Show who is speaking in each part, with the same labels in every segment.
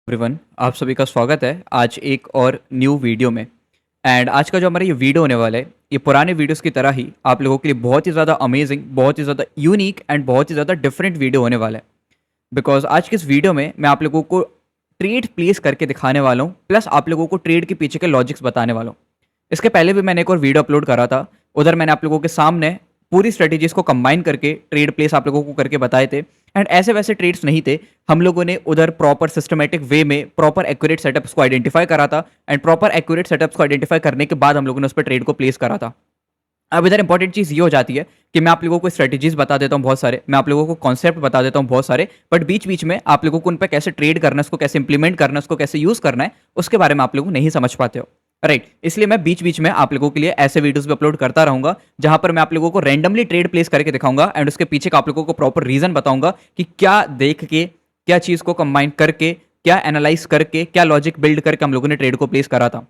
Speaker 1: Everyone, आप सभी का स्वागत है आज एक और न्यू वीडियो में। एंड आज का जो हमारा ये वीडियो होने वाला है, ये पुराने वीडियोस की तरह ही आप लोगों के लिए बहुत ही ज़्यादा अमेजिंग, बहुत ही ज़्यादा यूनिक एंड बहुत ही ज़्यादा डिफरेंट वीडियो होने वाला है। बिकॉज आज के इस वीडियो में मैं आप लोगों को ट्रेड प्लेस करके दिखाने वाला हूँ, प्लस आप लोगों को ट्रेड के पीछे के लॉजिक्स बताने वाला हूँ। इसके पहले भी मैंने एक और वीडियो अपलोड करा था, उधर मैंने आप लोगों के सामने पूरी स्ट्रेटेजीज को कंबाइन करके ट्रेड प्लेस आप लोगों को करके बताए थे। एंड ऐसे वैसे ट्रेड्स नहीं थे, हम लोगों ने उधर प्रॉपर सिस्टमेटिक वे में प्रॉपर एक्यूरेट सेटअप्स को आइडेंटिफाई करा था। एंड प्रॉपर एक्यूरेट सेटअप्स को आइडेंटिफाई करने के बाद हम लोगों ने उस पर ट्रेड को प्लेस करा था। अब इधर इंपॉर्टेंट चीज़ ये हो जाती है कि मैं आप लोगों को स्ट्रेटेजीज बता देता हूँ बहुत सारे, मैं आप लोगों को कॉन्सेप्ट बता देता हूँ बहुत सारे, बट बीच बीच में आप लोगों को उन पर कैसे ट्रेड करना है, उसको कैसे इंप्लीमेंट करना है, उसको कैसे यूज़ करना है, उसके बारे में आप लोग नहीं समझ पाते हो। राइट, इसलिए मैं बीच बीच में आप लोगों के लिए ऐसे वीडियोस भी अपलोड करता रहूंगा जहां पर मैं आप लोगों को रैंडमली ट्रेड प्लेस करके दिखाऊंगा एंड उसके पीछे का आप लोगों को प्रॉपर रीजन बताऊंगा कि क्या देख के, क्या चीज़ को कंबाइन करके, क्या एनालाइज करके, क्या लॉजिक बिल्ड करके हम लोगों ने ट्रेड को प्लेस करा था।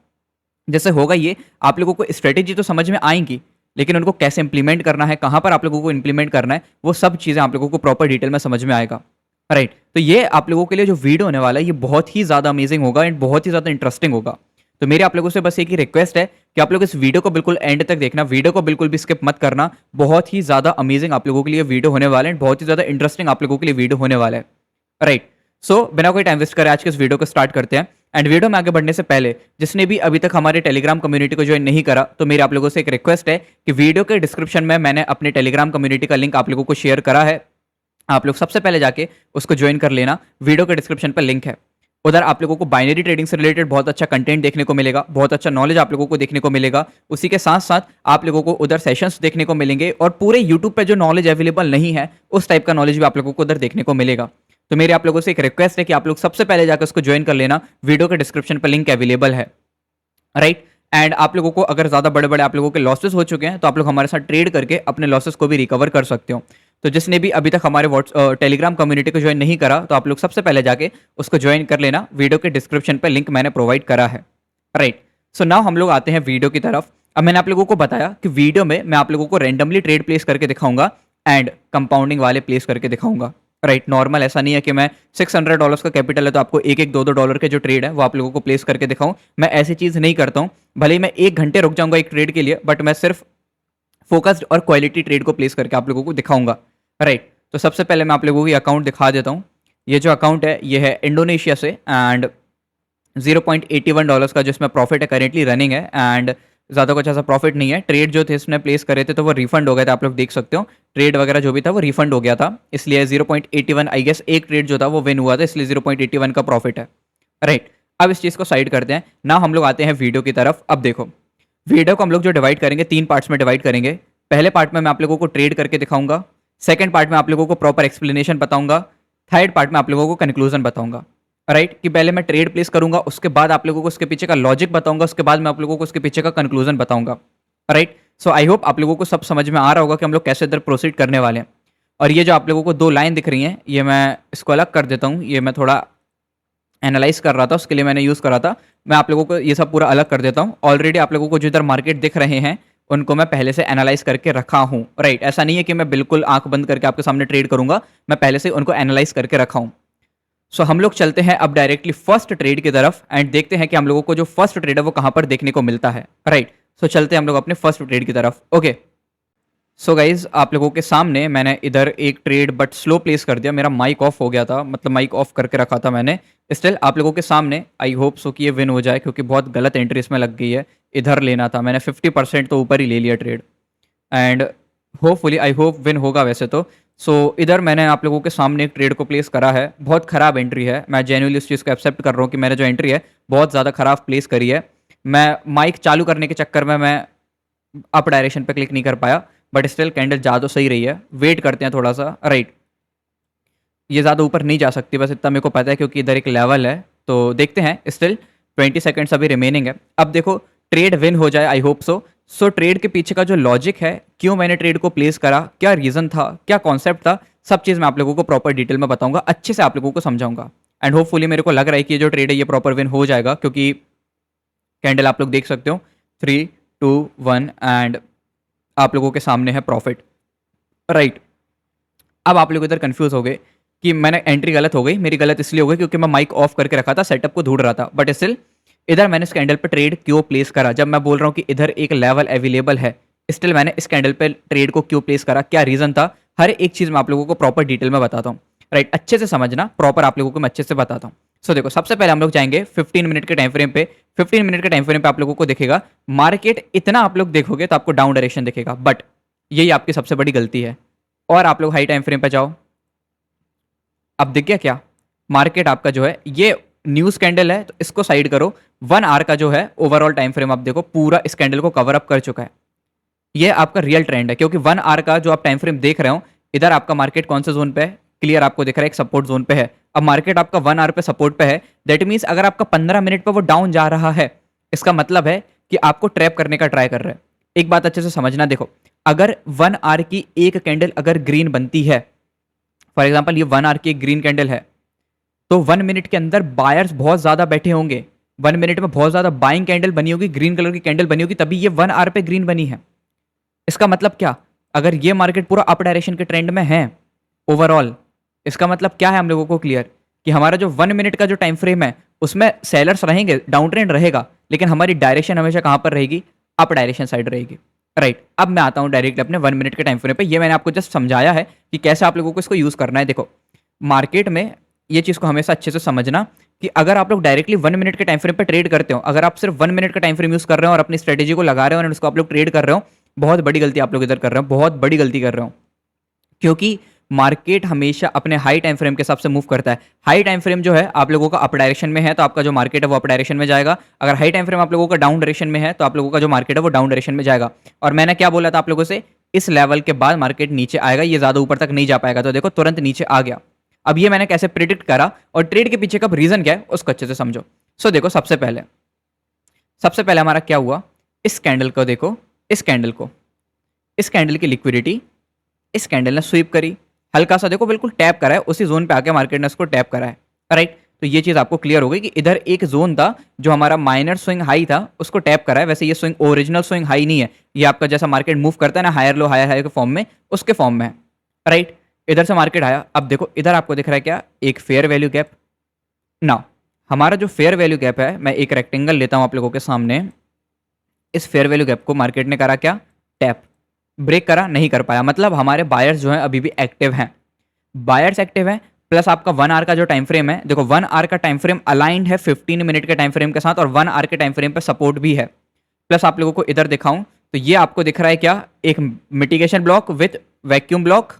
Speaker 1: जैसे होगा ये, आप लोगों को स्ट्रेटेजी तो समझ में आएंगी, लेकिन उनको कैसे इंप्लीमेंट करना है, कहां पर आप लोगों को इंप्लीमेंट करना है, वो सब चीज़ें आप लोगों को प्रॉपर डिटेल में समझ में आएगा। राइट, तो ये आप लोगों के लिए जो वीडियो होने वाला है ये बहुत ही ज़्यादा अमेजिंग होगा एंड बहुत ही ज़्यादा इंटरेस्टिंग होगा। तो मेरे आप लोगों से बस एक ही रिक्वेस्ट है कि आप लोग इस वीडियो को बिल्कुल एंड तक देखना, वीडियो को बिल्कुल भी स्किप मत करना। बहुत ही ज़्यादा अमेजिंग आप लोगों के लिए वीडियो होने वाला है, बहुत ही ज़्यादा इंटरेस्टिंग आप लोगों के लिए वीडियो होने वाला है। राइट, सो बिना कोई टाइम वेस्ट करे आज के इस वीडियो को स्टार्ट करते हैं। एंड वीडियो में आगे बढ़ने से पहले जिसने भी अभी तक हमारे टेलीग्राम कम्युनिटी को ज्वाइन नहीं करा, तो मेरे आप लोगों से एक रिक्वेस्ट है कि वीडियो के डिस्क्रिप्शन में मैंने अपने टेलीग्राम कम्युनिटी का लिंक आप लोगों को शेयर करा है। आप लोग सबसे पहले जाके उसको ज्वाइन कर लेना, वीडियो के डिस्क्रिप्शन पर लिंक है। उधर आप लोगों को बाइनरी ट्रेडिंग से रिलेटेड बहुत अच्छा कंटेंट देखने को मिलेगा, बहुत अच्छा नॉलेज आप लोगों को देखने को मिलेगा। उसी के साथ साथ आप लोगों को उधर सेशंस देखने को मिलेंगे और पूरे यूट्यूब पे जो नॉलेज अवेलेबल नहीं है उस टाइप का नॉलेज भी आप लोगों को उधर देखने को मिलेगा। तो मेरे आप लोगों से एक रिक्वेस्ट है कि आप लोग सबसे पहले जाकर उसको ज्वाइन कर लेना, वीडियो के डिस्क्रिप्शन पर लिंक अवेलेबल है। राइट, एंड आप लोगों को अगर ज़्यादा बड़े बड़े आप लोगों के लॉसेस हो चुके हैं तो आप लोग हमारे साथ ट्रेड करके अपने लॉसेस को भी रिकवर कर सकते हो। तो जिसने भी अभी तक हमारे टेलीग्राम कम्युनिटी को ज्वाइन नहीं करा, तो आप लोग सबसे पहले जाके उसको ज्वाइन कर लेना, वीडियो के डिस्क्रिप्शन पर लिंक मैंने प्रोवाइड करा है। राइट, सो नाउ हम लोग आते हैं वीडियो की तरफ। अब मैंने आप लोगों को बताया कि वीडियो में मैं आप लोगों को रैंडमली ट्रेड प्लेस करके दिखाऊंगा एंड कंपाउंडिंग वाले प्लेस करके दिखाऊंगा। राइट, नॉर्मल ऐसा नहीं है कि मैं $600 का कैपिटल है तो आपको एक एक दो डॉलर के जो ट्रेड है वो आप लोगों को प्लेस करके दिखाऊं। मैं ऐसी चीज़ नहीं करता हूं। भले ही मैं 1 घंटे रुक जाऊंगा एक ट्रेड के लिए, बट मैं सिर्फ फोकस्ड और क्वालिटी ट्रेड को प्लेस करके आप लोगों को दिखाऊंगा। राइट, तो सबसे पहले मैं आप लोगों को अकाउंट दिखा देता हूँ। ये जो अकाउंट है ये है इंडोनेशिया से एंड $0.81 का जो इसमें प्रॉफिट है करेंटली रनिंग है। एंड ज़्यादा कुछ ऐसा प्रॉफिट नहीं है। ट्रेड जो थे इसने प्लेस करे थे तो वो रिफंड हो गए थे, आप लोग देख सकते हो। ट्रेड वगैरह जो भी था वो रिफंड हो गया था, इसलिए 0.81 आई गेस एक ट्रेड जो था वो विन हुआ था, इसलिए 0.81 का प्रॉफिट है। राइट, अब इस चीज़ को साइड करते हैं ना, हम लोग आते हैं वीडियो की तरफ। अब देखो, वीडियो को हम लोग जो डिवाइड करेंगे 3 पार्ट्स में डिवाइड करेंगे। पहले पार्ट में मैं आप लोगों को ट्रेड करके दिखाऊंगा, सेकंड पार्ट में आप लोगों को प्रॉपर एक्सप्लेनेशन बताऊंगा, थर्ड पार्ट में आप लोगों को कंक्लूजन बताऊंगा। राइट, कि पहले मैं ट्रेड प्लेस करूंगा, उसके बाद आप लोगों को उसके पीछे का लॉजिक बताऊंगा, उसके बाद मैं आप लोगों को उसके पीछे का कंक्लूजन बताऊंगा। राइट, सो आई होप आप लोगों को सब समझ में आ रहा होगा कि हम लोग कैसे इधर प्रोसीड करने वाले हैं। और ये जो आप लोगों को 2 लाइन दिख रही हैं, ये मैं इसको अलग कर देता हूँ, ये मैं थोड़ा एनालाइज कर रहा था उसके लिए मैंने यूज़ करा था। मैं आप लोगों को ये सब पूरा अलग कर देता हूँ। ऑलरेडी आप लोगों को जो इधर मार्केट दिख रहे हैं उनको मैं पहले से एनालाइज करके रखा हूँ। राइट, ऐसा नहीं है कि मैं बिल्कुल आंख बंद करके आपके सामने ट्रेड करूंगा, मैं पहले से उनको एनालाइज करके रखा हूँ। सो हम लोग चलते हैं अब डायरेक्टली फर्स्ट ट्रेड की तरफ एंड देखते हैं कि हम लोगों को जो फर्स्ट ट्रेड है वो कहाँ पर देखने को मिलता है। राइट, सो चलते हैं हम लोग अपने फर्स्ट ट्रेड की तरफ। ओके, सो गाइज आप लोगों के सामने मैंने इधर एक ट्रेड बट स्लो प्लेस कर दिया, मेरा माइक ऑफ हो गया था, मतलब माइक ऑफ करके रखा था मैंने। स्टिल आप लोगों के सामने आई होप सो कि ये विन हो जाए, क्योंकि बहुत गलत एंट्री इसमें लग गई है। इधर लेना था मैंने, 50% तो ऊपर ही ले लिया trade and hopefully I hope win होगा वैसे तो। सो इधर मैंने आप लोगों के सामने एक ट्रेड को प्लेस करा है, बहुत ख़राब एंट्री है। मैं जेन्युइनली उस चीज़ को एक्सेप्ट कर रहा हूँ कि मैंने जो एंट्री है बहुत ज़्यादा ख़राब प्लेस करी है। मैं माइक चालू करने के चक्कर में मैं अप डायरेक्शन पे क्लिक नहीं कर पाया, बट स्टिल कैंडल जा तो सही रही है। वेट करते हैं थोड़ा सा। राइट, ये ज़्यादा ऊपर नहीं जा सकती, बस इतना मेरे को पता है क्योंकि इधर एक लेवल है, तो देखते हैं। स्टिल 20 सेकेंड्स अभी रिमेनिंग है। अब देखो ट्रेड विन हो जाए, I hope so. So trade के पीछे का जो लॉजिक है, क्यों मैंने ट्रेड को प्लेस करा, क्या रीज़न था, क्या कॉन्सेप्ट था, सब चीज़ मैं आप लोगों को प्रॉपर डिटेल में बताऊंगा, अच्छे से आप लोगों को समझाऊंगा। एंड होपफुली मेरे को लग रहा है कि ये जो ट्रेड है ये प्रॉपर विन हो जाएगा, क्योंकि कैंडल आप लोग देख सकते हो 3 2 1 एंड आप लोगों के सामने है प्रॉफिट। राइट, अब आप लोग इधर कंफ्यूज हो गए कि मैंने एंट्री गलत हो गई, मेरी गलत इसलिए हो गई क्योंकि मैं माइक ऑफ करके रखा था, सेटअप को ढूंढ रहा था, बट स्टिल इधर मैंने इस कैंडल पे ट्रेड क्यों प्लेस करा? जब मैं बोल रहा हूँ कि इधर एक लेवल अवेलेबल है, स्टिल मैंने इस कैंडल पे ट्रेड को क्यों प्लेस करा, क्या रीजन था? हर एक चीज मैं आप लोगों को प्रॉपर डिटेल में बताता हूँ, राइट? अच्छे से समझना, प्रॉपर आप लोगों को मैं अच्छे से बताता हूँ। सो देखो, सबसे पहले हम लोग जाएंगे 15 मिनट के टाइम फ्रेम पे। 15 मिनट के टाइम फ्रेम पे आप लोगों को दिखेगा मार्केट, इतना आप लोग देखोगे तो आपको डाउन डायरेक्शन दिखेगा, बट यही आपकी सबसे बड़ी गलती है। और आप लोग हाई टाइम फ्रेम पे जाओ, अब दिख गया क्या? मार्केट आपका जो है ये न्यूज कैंडल है, तो इसको साइड करो। 1 आवर का जो है ओवरऑल टाइम फ्रेम आप देखो, पूरा इस कैंडल को कवर अप कर चुका है। ये आपका रियल ट्रेंड है, क्योंकि 1 आवर का जो आप टाइम फ्रेम देख रहे हो, इधर आपका मार्केट कौन से जोन पे है? क्लियर आपको दिख रहा है, एक सपोर्ट जोन पे है। अब मार्केट आपका 1 आवर पे सपोर्ट पे है, दैट मीन्स अगर आपका 15 मिनट पे वो डाउन जा रहा है, इसका मतलब है कि आपको ट्रैप करने का ट्राई कर रहा है। एक बात अच्छे से समझना, देखो, अगर 1 आवर की एक कैंडल अगर ग्रीन बनती है, फॉर एग्जाम्पल ये 1 आवर की एक ग्रीन कैंडल है, तो 1 मिनट के अंदर बायर्स बहुत ज्यादा बैठे होंगे। 1 मिनट में बहुत ज्यादा बाइंग कैंडल बनी होगी, ग्रीन कलर की कैंडल बनी होगी, तभी ये 1 आवर पे ग्रीन बनी है। इसका मतलब क्या? अगर ये मार्केट पूरा अप डायरेक्शन के ट्रेंड में है ओवरऑल, इसका मतलब क्या है हम लोगों को क्लियर, कि हमारा जो 1 मिनट का जो टाइम फ्रेम है उसमें सेलर्स रहेंगे, डाउन ट्रेंड रहेगा, लेकिन हमारी डायरेक्शन हमेशा कहां पर रहेगी? अप डायरेक्शन साइड रहेगी, राइट? अब मैं आता हूं डायरेक्टली अपने 1 मिनट के टाइम फ्रेम पे। ये मैंने आपको जस्ट समझाया है कि कैसे आप लोगों को इसको यूज करना है। देखो, मार्केट में ये चीज को हमेशा अच्छे से समझना कि अगर आप लोग डायरेक्टली 1 मिनट के टाइम फ्रेम पे ट्रेड करते हो, अगर आप सिर्फ 1 मिनट का टाइम फ्रेम यूज कर रहे हो और अपनी स्ट्रेटेजी को लगा रहे हो और उसको आप लोग ट्रेड कर रहे हो, बहुत बड़ी गलती आप लोग इधर कर रहे हो, बहुत बड़ी गलती कर रहे हो। क्योंकि मार्केट हमेशा अपने हाई टाइम फ्रेम के हिसाब से मूव करता है। हाई टाइम फ्रेम जो है आप लोगों का अप डायरेक्शन में है, तो आपका जो मार्केट है वो अप डायरेक्शन में जाएगा। अगर हाई टाइम फ्रेम आप लोगों का डाउन डायरेक्शन में है, तो आप लोगों का जो मार्केट है वो डाउन डायरेक्शन में जाएगा। और मैंने क्या बोला था आप लोगों से? इस लेवल के बाद मार्केट नीचे आएगा, ये ज्यादा ऊपर तक नहीं जा पाएगा। तो देखो, तुरंत नीचे आ गया। अब ये मैंने कैसे प्रिडिक्ट करा और ट्रेड के पीछे का रीजन क्या है उसको अच्छे से समझो। सो देखो, सबसे पहले हमारा क्या हुआ? इस कैंडल को देखो, इस कैंडल को, इस कैंडल की लिक्विडिटी इस कैंडल ने स्वीप करी, हल्का सा देखो बिल्कुल टैप करा है, उसी जोन पे आके मार्केट ने उसको टैप करा है, राइट? तो ये चीज आपको क्लियर हो गई कि इधर एक जोन था जो हमारा माइनर स्विंग हाई था, उसको टैप करा है। वैसे ये स्विंग ओरिजिनल स्विंग हाई नहीं है, ये आपका जैसा मार्केट मूव करता है ना, हायर लो हायर हाई के फॉर्म में, उसके फॉर्म में है, राइट? इधर से मार्केट आया। अब देखो, इधर आपको दिख रहा है क्या? एक फेयर वैल्यू गैप। ना, हमारा जो फेयर वैल्यू गैप है, मैं एक रेक्टेंगल लेता हूं आप लोगों के सामने। इस फेयर वैल्यू गैप को मार्केट ने करा क्या? टैप। ब्रेक करा? नहीं कर पाया। मतलब हमारे बायर्स जो हैं अभी भी एक्टिव हैं, बायर्स एक्टिव हैं। प्लस आपका 1 आवर का जो टाइम फ्रेम है, देखो 1 आवर का टाइम फ्रेम अलाइंड है 15 मिनट के टाइम फ्रेम के साथ, और 1 आवर के टाइम फ्रेम पे सपोर्ट भी है। प्लस आप लोगों को इधर दिखाऊं तो ये आपको दिख रहा है क्या? एक mitigation block with vacuum block.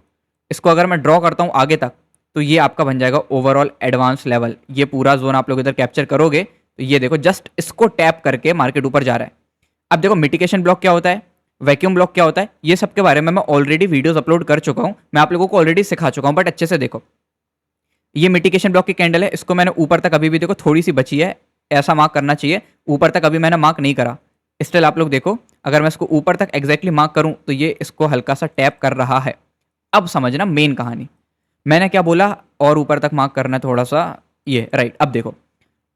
Speaker 1: इसको अगर मैं ड्रॉ करता हूं आगे तक, तो ये आपका बन जाएगा ओवरऑल एडवांस लेवल। ये पूरा जोन आप लोग इधर कैप्चर करोगे तो ये देखो, जस्ट इसको टैप करके मार्केट ऊपर जा रहा है। अब देखो, मिटिगेशन ब्लॉक क्या होता है, वैक्यूम ब्लॉक क्या होता है, ये सब के बारे में मैं ऑलरेडी वीडियोस अपलोड कर चुका हूं, मैं आप लोगों को ऑलरेडी सिखा चुका हूं। बट अच्छे से देखो, ये मिटिगेशन ब्लॉक की कैंडल है, इसको मैंने ऊपर तक अभी भी देखो थोड़ी सी बची है, ऐसा मार्क करना चाहिए, ऊपर तक अभी मैंने मार्क नहीं करा। स्टिल आप लोग देखो, अगर मैं इसको ऊपर तक एग्जैक्टली मार्क करूं तो ये इसको हल्का सा टैप कर रहा है। अब समझना मेन कहानी, मैंने क्या बोला? और ऊपर तक मार्क करना है थोड़ा सा, ये राइट। अब देखो,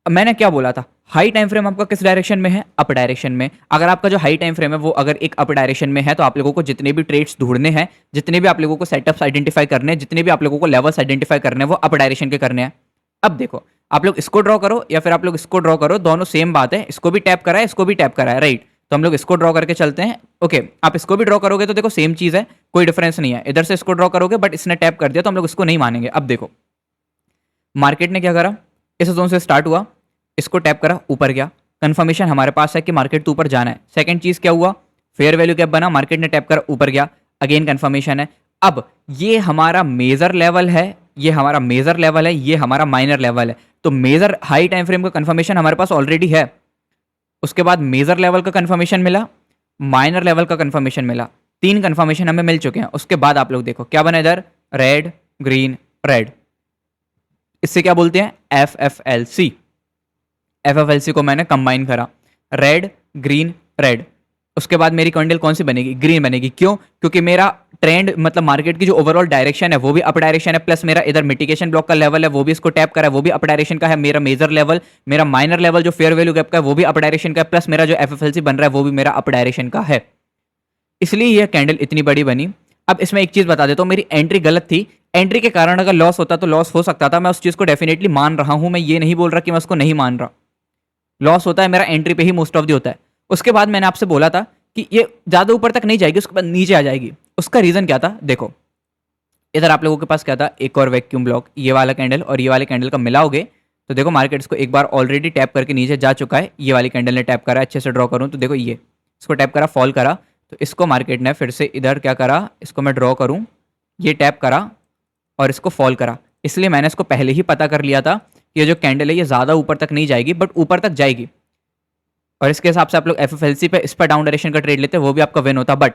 Speaker 1: अब मैंने क्या बोला था? हाई टाइम फ्रेम आपका किस डायरेक्शन में है? अप डायरेक्शन में। अगर आपका जो हाई टाइम फ्रेम है वो अगर एक अप डायरेक्शन में है, तो आप लोगों को जितने भी ट्रेड्स ढूंढने हैं, जितने भी आप लोगों को सेटअप्स आइडेंटिफाई करने हैं, जितने भी आप लोगों को लेवल्स आइडेंटिफाई करने हैं, वो अप डायरेक्शन के करने हैं। अब देखो, आप लोग इसको ड्रॉ करो या फिर आप लोग इसको ड्रॉ करो, दोनों सेम बात है। इसको भी टैप करा है, इसको भी टैप करा है, राइट? तो हम लोग इसको ड्रॉ करके चलते हैं। ओके, आप इसको भी ड्रॉ करोगे तो देखो सेम चीज है, कोई डिफरेंस नहीं है। इधर से इसको ड्रॉ करोगे बट इसने टैप कर दिया, तो हम लोग इसको नहीं मानेंगे। अब देखो, मार्केट ने क्या करा? इस जोन से स्टार्ट हुआ, इसको टैप करा, ऊपर गया। कंफर्मेशन हमारे पास है कि मार्केट तो ऊपर जाना है। सेकंड चीज क्या हुआ? फेयर वैल्यू गैप बना, मार्केट ने टैप करा, ऊपर गया, अगेन कंफर्मेशन है। अब ये हमारा मेजर लेवल है, ये हमारा मेजर लेवल है, ये हमारा माइनर लेवल है। तो मेजर हाई टाइम फ्रेम का कंफर्मेशन हमारे पास ऑलरेडी है, उसके बाद मेजर लेवल का कंफर्मेशन मिला, माइनर लेवल का कंफर्मेशन मिला, 3 कंफर्मेशन हमें मिल चुके हैं। उसके बाद आप लोग देखो क्या बना इधर? Red green red. इससे क्या बोलते हैं? FFLC। FFLC को मैंने कंबाइन करा, रेड ग्रीन रेड। उसके बाद मेरी कैंडल कौन सी बनेगी? ग्रीन बनेगी। क्यों? क्योंकि मेरा ट्रेंड मतलब मार्केट की जो ओवरऑल डायरेक्शन है वो भी अप डायरेक्शन है, प्लस मेरा इधर मिटिगेशन ब्लॉक का लेवल है वो भी इसको टैप करा है, वो भी अप डायरेक्शन का है। मेरा मेजर लेवल, मेरा माइनर लेवल जो फेयर वैल्यू गैप का है वो भी अप डायरेक्शन का है, प्लस मेरा जो FFLC बन रहा है वो भी मेरा अप डायरेक्शन का है। इसलिए यह कैंडल इतनी बड़ी बनी। अब इसमें एक चीज बता देता हूं, मेरी एंट्री गलत थी, एंट्री के कारण अगर लॉस होता तो लॉस हो सकता था, मैं उस चीज़ को डेफिनेटली मान रहा हूँ, मैं ये नहीं बोल रहा कि मैं उसको नहीं मान रहा। लॉस होता है मेरा एंट्री पे ही मोस्ट ऑफ दी होता है। उसके बाद मैंने आपसे बोला था कि ये ज़्यादा ऊपर तक नहीं जाएगी, उसके बाद नीचे आ जाएगी। उसका रीज़न क्या था? देखो, इधर आप लोगों के पास क्या था, एक और वैक्यूम ब्लॉक, ये वाला कैंडल और ये वाले कैंडल का मिलाओगे तो देखो मार्केट इसको एक बार ऑलरेडी टैप करके नीचे जा चुका है। ये वाली कैंडल ने टैप करा, अच्छे से ड्रॉ करूँ तो देखो ये इसको टैप करा, फॉल करा, तो इसको मार्केट ने फिर से इधर क्या करा, इसको मैं ड्रॉ करूँ, ये टैप करा और इसको फॉल करा। इसलिए मैंने इसको पहले ही पता कर लिया था कि ये जो कैंडल है ये ज़्यादा ऊपर तक नहीं जाएगी, बट ऊपर तक जाएगी। और इसके हिसाब से आप लोग एफएफएलसी पे इस पर डाउन डायरेक्शन का ट्रेड लेते, वो भी आपका विन होता, बट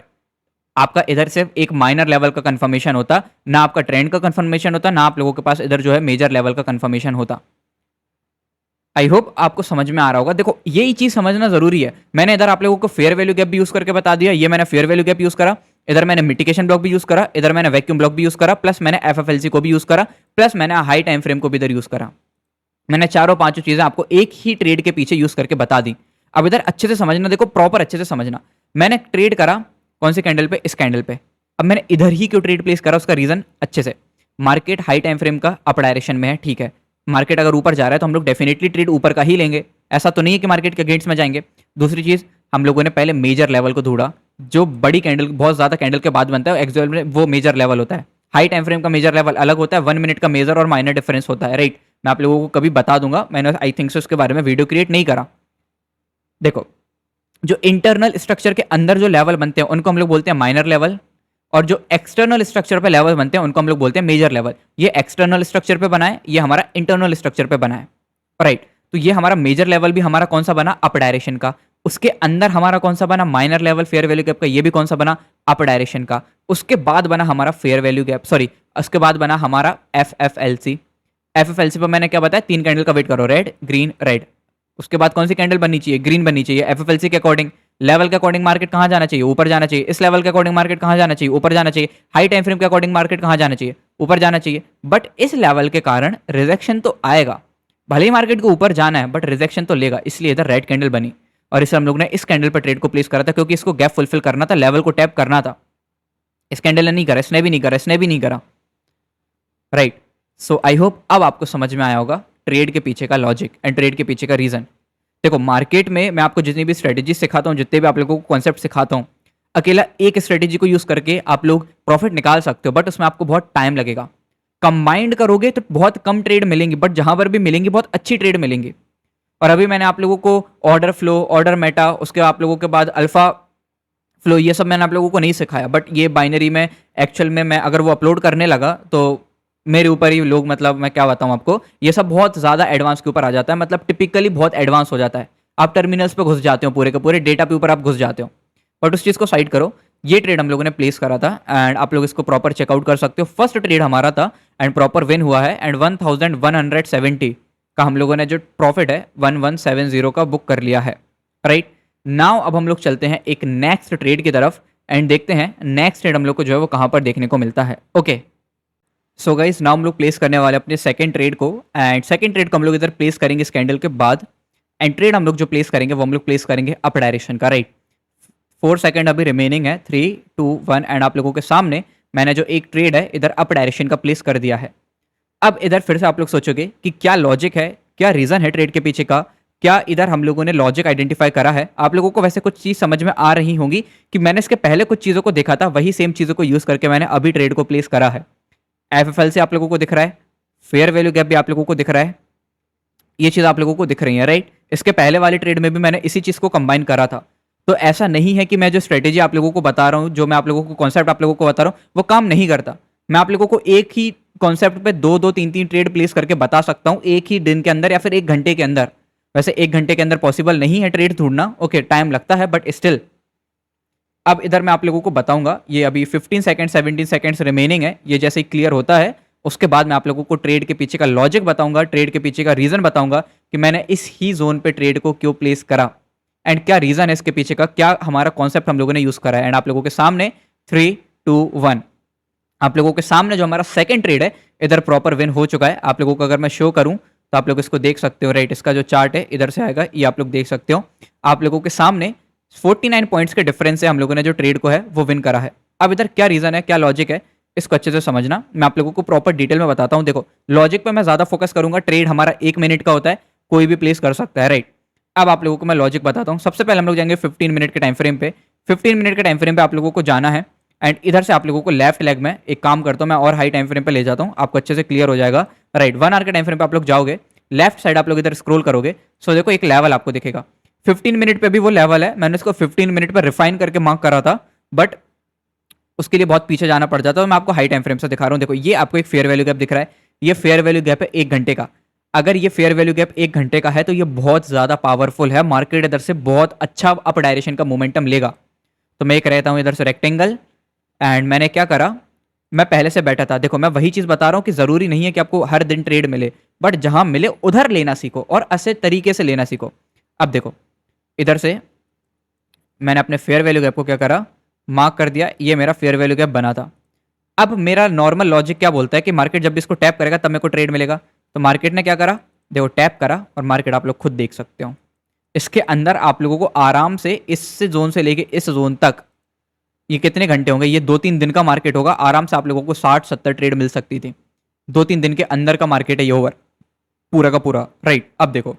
Speaker 1: आपका इधर सिर्फ एक माइनर लेवल का कंफर्मेशन होता, ना आपका ट्रेंड का कंफर्मेशन होता, ना आप लोगों के पास इधर जो है मेजर लेवल का कंफर्मेशन होता। आई होप आपको समझ में आ रहा होगा। देखो यही चीज समझना जरूरी है। मैंने इधर आप लोगों को फेयर वैल्यू गैप भी यूज करके बता दिया, ये मैंने फेयर वैल्यू गैप यूज करा, इधर मैंने मिटिगेशन ब्लॉक भी यूज करा, इधर मैंने वैक्यूम ब्लॉक भी यूज करा, प्लस मैंने एफएफएलसी को भी यूज करा, प्लस मैंने हाई टाइम फ्रेम को भी इधर यूज करा। मैंने चारों पांचों चीजें आपको एक ही ट्रेड के पीछे यूज करके बता दी। अब इधर अच्छे से समझना, देखो प्रॉपर अच्छे से समझना। मैंने ट्रेड करा कौन सी कैंडल पे? इस कैंडल पे। अब मैंने इधर ही क्यों ट्रेड प्लेस करा, उसका रीजन अच्छे से, मार्केट हाई टाइम फ्रेम का अप डायरेक्शन में है, ठीक है। मार्केट अगर ऊपर जा रहा है तो हम लोग डेफिनेटली ट्रेड ऊपर का ही लेंगे, ऐसा तो नहीं है कि मार्केट के अगेंस्ट में जाएंगे। दूसरी चीज, हम लोगों ने पहले मेजर लेवल को ढूंढा, जो बड़ी कैंडल बहुत ज्यादा कैंडल के बाद बनता है एक्चुअल में वो मेजर लेवल होता है। हाई टाइम फ्रेम का मेजर लेवल अलग होता है, 1 मिनट का मेजर और माइनर डिफरेंस होता है, राइट। मैं आप लोगों को कभी बता दूंगा, मैंने आई थिंक से उसके बारे में वीडियो क्रिएट नहीं करा। देखो, जो इंटरनल स्ट्रक्चर के अंदर जो लेवल बनते हैं उनको हम लोग बोलते हैं माइनर लेवल, और जो एक्सटर्नल स्ट्रक्चर पे लेवल बनते हैं उनको हम लोग बोलते हैं मेजर लेवल। ये एक्सटर्नल स्ट्रक्चर पे बना है, ये हमारा इंटरनल स्ट्रक्चर पे बना है, राइट। तो ये हमारा मेजर लेवल भी हमारा कौन सा बना? अप डायरेक्शन का। उसके अंदर हमारा कौन सा बना? Minor level fair value gap का, ये भी कौन सा बना? अप डायरेक्शन का। उसके बाद बना हमारा फेयर वैल्यू गैप, सॉरी, उसके बाद बना हमारा F F L C. F F L C पर मैंने क्या बताया? 3 कैंडल का वेट करो, रेड ग्रीन रेड। उसके बाद कौन सी कैंडल बननी चाहिए? ग्रीन बननी चाहिए। एफ एफ एल सी के अकॉर्डिंग लेवल के अकॉर्डिंग मार्केट कहां जाना चाहिए? ऊपर जाना चाहिए। इस लेवल के अकॉर्डिंग मार्केट कहां जाना चाहिए? ऊपर जाना चाहिए। हाई टाइम फ्रेम के अकॉर्डिंग मार्केट कहां जाना चाहिए? ऊपर जाना चाहिए। बट इस लेवल के कारण रिजेक्शन तो आएगा, भले ही मार्केट को ऊपर जाना है बट रिजेक्शन तो लेगा, इसलिए इधर रेड कैंडल बनी। और इसे हम लोग ने इस कैंडल पर ट्रेड को प्लेस करा था, क्योंकि इसको गैप फुलफिल करना था, लेवल को टैप करना था। इस कैंडल ने नहीं करा, इसने भी नहीं करा, इसने भी नहीं करा, राइट। सो आई होप अब आपको समझ में आया होगा ट्रेड के पीछे का लॉजिक एंड ट्रेड के पीछे का रीजन। देखो, मार्केट में मैं आपको जितनी भी स्ट्रेटेजी सिखाता हूँ, जितने भी आप लोगों को कॉन्सेप्ट सिखाता हूँ, अकेला एक स्ट्रेटेजी को यूज करके आप लोग प्रॉफिट निकाल सकते हो, बट उसमें आपको बहुत टाइम लगेगा। कंबाइंड करोगे तो बहुत कम ट्रेड मिलेंगी, बट जहां पर भी मिलेंगी बहुत अच्छी ट्रेड मिलेंगी। और अभी मैंने आप लोगों को ऑर्डर फ्लो, ऑर्डर मेटा, उसके आप लोगों के बाद अल्फा फ्लो, ये सब मैंने आप लोगों को नहीं सिखाया। बट ये बाइनरी में एक्चुअल में मैं अगर वो अपलोड करने लगा तो मेरे ऊपर ही लोग, मतलब मैं क्या बताऊं आपको, ये सब बहुत ज़्यादा एडवांस के ऊपर आ जाता है, मतलब टिपिकली बहुत एडवांस हो जाता है। आप टर्मिनल्स पे घुस जाते हो, पूरे के पूरे डेटा पे ऊपर आप घुस जाते हो। बट उस चीज़ को साइड करो, ये ट्रेड हम लोगों ने प्लेस करा था एंड आप लोग इसको प्रॉपर चेकआउट कर सकते हो। फर्स्ट ट्रेड हमारा था एंड प्रॉपर विन हुआ है एंड 1170 का हम लोगों ने जो प्रॉफिट है 1170 का बुक कर लिया है, राइट। नाउ अब हम लोग चलते हैं एक नेक्स्ट ट्रेड की तरफ एंड देखते हैं नेक्स्ट ट्रेड हम लोग को जो है वो कहाँ पर देखने को मिलता है। ओके, सो गाइस, नाउ हम लोग प्लेस करने वाले अपने सेकंड ट्रेड को, एंड सेकंड ट्रेड को हम लोग इधर प्लेस करेंगे इस कैंडल के बाद। एंड ट्रेड हम लोग जो प्लेस करेंगे वो हम लोग प्लेस करेंगे अप डायरेक्शन का, राइट। 4 सेकंड अभी रिमेनिंग है, 3 2 1 एंड आप लोगों के सामने मैंने जो एक ट्रेड है इधर अप डायरेक्शन का प्लेस कर दिया है। अब इधर फिर से आप लोग सोचोगे कि क्या लॉजिक है, क्या रीजन है ट्रेड के पीछे का, क्या इधर हम लोगों ने लॉजिक आइडेंटिफाई करा है। आप लोगों को वैसे कुछ चीज समझ में आ रही होंगी कि मैंने इसके पहले कुछ चीजों को देखा था, वही सेम चीजों को यूज करके मैंने अभी ट्रेड को प्लेस करा है। एफएफएल से आप लोगों को दिख रहा है, फेयर वैल्यू गैप भी आप लोगों को दिख रहा है, ये चीज आप लोगों को दिख रही है, राइट। इसके पहले वाले ट्रेड में भी मैंने इसी चीज को कंबाइन करा था। तो ऐसा नहीं है कि मैं जो स्ट्रेटेजी आप लोगों को बता रहा हूं, जो मैं आप लोगों को कॉन्सेप्ट आप लोगों को बता रहा हूं, वो काम नहीं करता। मैं आप लोगों को एक ही कॉन्सेप्ट पे 2 3 ट्रेड प्लेस करके बता सकता हूं एक ही दिन के अंदर या फिर 1 घंटे के अंदर। वैसे 1 घंटे के अंदर पॉसिबल नहीं है ट्रेड ढूंढना, ओके, टाइम लगता है, बट स्टिल अब इधर मैं आप लोगों को बताऊंगा। ये अभी 15 सेकंड 17 सेकंड्स रिमेनिंग है, ये जैसे ही क्लियर होता है उसके बाद मैं आप लोगों को ट्रेड के पीछे का लॉजिक बताऊंगा, ट्रेड के पीछे का रीजन बताऊंगा कि मैंने इस ही जोन पे ट्रेड को क्यों प्लेस करा एंड क्या रीजन है इसके पीछे का, क्या हमारा कॉन्सेप्ट हम लोगों ने यूज करा है। एंड आप लोगों के सामने 3 2 1 आप लोगों के सामने जो हमारा सेकंड ट्रेड है इधर प्रॉपर विन हो चुका है। आप लोगों को अगर मैं शो करूं तो आप लोग इसको देख सकते हो, राइट। इसका जो चार्ट है इधर से आएगा, ये आप लोग देख सकते हो। आप लोगों के सामने 49 पॉइंट्स के डिफरेंस से हम लोगों ने जो ट्रेड को है वो विन करा है। अब इधर क्या रीजन है, क्या लॉजिक है, इसको अच्छे से समझना, मैं आप लोगों को प्रॉपर डिटेल में बताता हूँ। देखो लॉजिक पे मैं ज़्यादा फोकस करूंगा, ट्रेड हमारा 1 मिनट का होता है, कोई भी प्लेस कर सकता है, राइट। अब आप लोगों को मैं लॉजिक बताता हूँ। सबसे पहले हम लोग जाएंगे 15 मिनट के टाइम फ्रेम पे। 15 मिनट के टाइम फ्रेम पे आप लोगों को जाना है, एंड इधर से आप लोगों को लेफ्ट लेग में एक काम करता हूँ मैं, और हाई टाइम फ्रेम पे ले जाता हूँ, आपको अच्छे से क्लियर हो जाएगा, राइट। 1 आवर के टाइम फ्रेम पे आप लोग जाओगे, लेफ्ट साइड आप लोग इधर स्क्रॉल करोगे, सो देखो एक लेवल आपको दिखेगा। 15 मिनट पे भी वो लेवल है, मैंने इसको 15 मिनट पर रिफाइन करके मार्क करा था, बट उसके लिए बहुत पीछे जाना पड़ जाता है। तो मैं आपको हाई टाइम फ्रेम से दिखा रहा हूँ। देखो ये आपको एक फेयर वैल्यू गैप दिख रहा है, ये फेयर वैल्यू गैप है 1 घंटे का। अगर ये फेयर वैल्यू गैप 1 घंटे का है तो ये बहुत ज्यादा पावरफुल है, मार्केट इधर से बहुत अच्छा अप डायरेक्शन का मोमेंटम लेगा। तो मैं एक रहता हूँ इधर से रेक्टेंगल, एंड मैंने क्या करा, मैं पहले से बैठा था। देखो मैं वही चीज बता रहा हूँ कि जरूरी नहीं है कि आपको हर दिन ट्रेड मिले, बट जहां मिले उधर लेना सीखो और अच्छे तरीके से लेना सीखो। अब देखो इधर से मैंने अपने फेयर वैल्यू गैप को क्या करा, मार्क कर दिया, ये मेरा फेयर वैल्यू गैप बना था। अब मेरा नॉर्मल लॉजिक क्या बोलता है कि मार्केट जब भी इसको टैप करेगा तब मेरे को ट्रेड मिलेगा। तो मार्केट ने क्या करा, देखो टैप करा, और मार्केट आप लोग खुद देख सकते हो, इसके अंदर आप लोगों को आराम से इस जोन से लेके इस जोन तक, ये कितने घंटे होंगे, ये 2-3 दिन का मार्केट होगा, आराम से आप लोगों को 60-70 ट्रेड मिल सकती थी। 2-3 दिन के अंदर का मार्केट है ये ओवर, पूरा का पूरा, राइट। अब देखो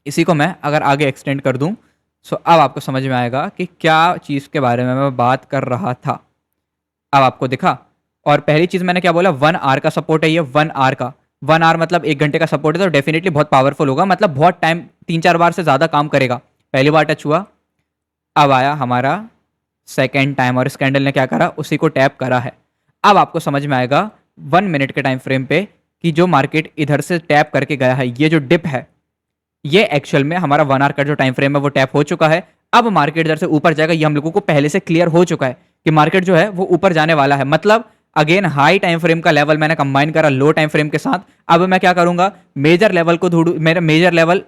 Speaker 1: इसी को मैं अगर आगे एक्सटेंड कर दूं, सो अब आपको समझ में आएगा कि क्या चीज़ के बारे में मैं बात कर रहा था। अब आपको दिखा, और पहली चीज़ मैंने क्या बोला, 1 आवर का सपोर्ट है ये, 1 आवर का। 1 आवर मतलब 1 घंटे का सपोर्ट है, तो डेफिनेटली बहुत पावरफुल होगा, मतलब बहुत टाइम 3-4 बार से ज़्यादा काम करेगा। पहली बार टच हुआ, अब आया हमारा सेकेंड टाइम, और इस कैंडल ने क्या करा, उसी को टैप करा है। अब आपको समझ में आएगा 1 मिनट के टाइम फ्रेम पे कि जो मार्केट इधर से टैप करके गया है, ये जो डिप है, ये एक्चुअल में हमारा 1 आवर का जो टाइम फ्रेम है वो टैप हो चुका है। अब मार्केट इधर से ऊपर जाएगा, ये हम लोगों को पहले से क्लियर हो चुका है कि मार्केट जो है वो ऊपर जाने वाला है। मतलब अगेन हाई टाइम फ्रेम का लेवल मैंने कंबाइन करा लो टाइम फ्रेम के साथ। अब मैं क्या करूंगा, मेजर लेवल को ढूंढू, मेरा मेजर लेवल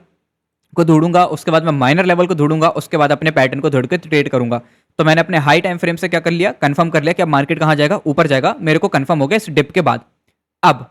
Speaker 1: को ढूंढूंगा, उसके बाद मैं माइनर लेवल को ढूंढूंगा, उसके बाद अपने पैटर्न को ढूंढ के ट्रेड करूंगा। तो मैंने अपने हाई टाइम फ्रेम से क्या कर लिया, कंफर्म कर लिया कि अब मार्केट कहां जाएगा, ऊपर जाएगा, मेरे को कंफर्म हो गया इस डिप के बाद। अब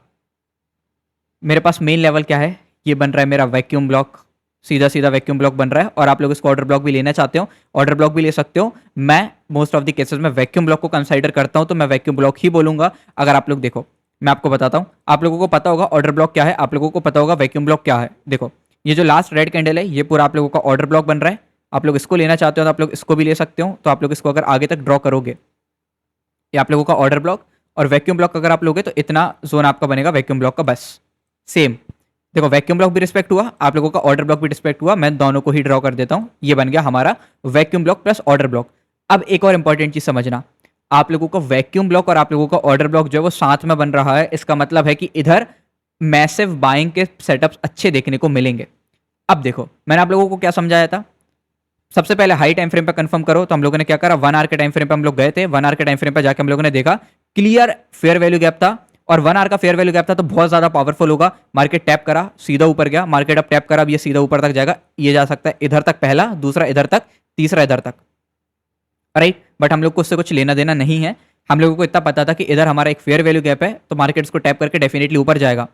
Speaker 1: मेरे पास मेन लेवल क्या है, ये बन रहा है मेरा वैक्यूम ब्लॉक, सीधा सीधा वैक्यूम ब्लॉक बन रहा है। और आप लोग इसको ऑर्डर ब्लॉक भी लेना चाहते हो, ऑर्डर ब्लॉक भी ले सकते हो। मैं मोस्ट ऑफ द केसेस में वैक्यूम ब्लॉक को कंसीडर करता हूं, तो मैं वैक्यूम ब्लॉक ही बोलूंगा। अगर आप लोग देखो, मैं आपको बताता हूं, आप लोगों को पता होगा ऑर्डर ब्लॉक क्या है, आप लोगों को पता होगा वैक्यूम ब्लॉक क्या है। देखो ये जो लास्ट रेड कैंडल है, ये पूरा आप लोगों का ऑर्डर ब्लॉक बन रहा है। आप लोग इसको लेना चाहते हो तो आप लोग इसको भी ले सकते हो। तो आप लोग इसको अगर आगे तक ड्रॉ करोगे, ये आप लोगों का ऑर्डर ब्लॉक, और वैक्यूम ब्लॉक अगर आप लोगे तो इतना जोन आपका बनेगा वैक्यूम ब्लॉक का, बस सेम। देखो वैक्यूम ब्लॉक भी रिस्पेक्ट हुआ, आप लोगों का ऑर्डर ब्लॉक भी रिस्पेक्ट हुआ, मैं दोनों को ही ड्रॉ कर देता हूं। ये बन गया हमारा vacuum block plus order block. अब एक और इंपॉर्टेंट चीज समझना, आप लोगों का वैक्यूम ब्लॉक और आप लोगों का ऑर्डर ब्लॉक जो है वो साथ में बन रहा है। इसका मतलब है कि इधर मैसिव बाइंग के सेटअप्स अच्छे देखने को मिलेंगे। अब देखो मैंने आप लोगों को क्या समझाया था, सबसे पहले हाई टाइम फ्रेम पे कंफर्म करो। तो हम लोगों ने क्या करा, 1 आवर के टाइम फ्रेम पे हम लोग गए थे, 1 आवर के टाइम फ्रेम पे जाके हम लोगों ने देखा क्लियर फेयर वैल्यू गैप था, और 1 आवर का फेयर वैल्यू गैप था तो बहुत ज्यादा पावरफुल होगा। मार्केट टैप करा, सीधा ऊपर गया, मार्केट अब टैप करा, अब ये सीधा ऊपर तक जाएगा, ये जा सकता है इधर तक, पहला, दूसरा इधर तक, तीसरा इधर तक, राइट। बट हम लोग को उससे कुछ लेना देना नहीं है, हम लोगों को इतना पता था कि इधर हमारा एक फेयर वैल्यू गैप है, तो मार्केट इसको टैप करके डेफिनेटली ऊपर जाएगा।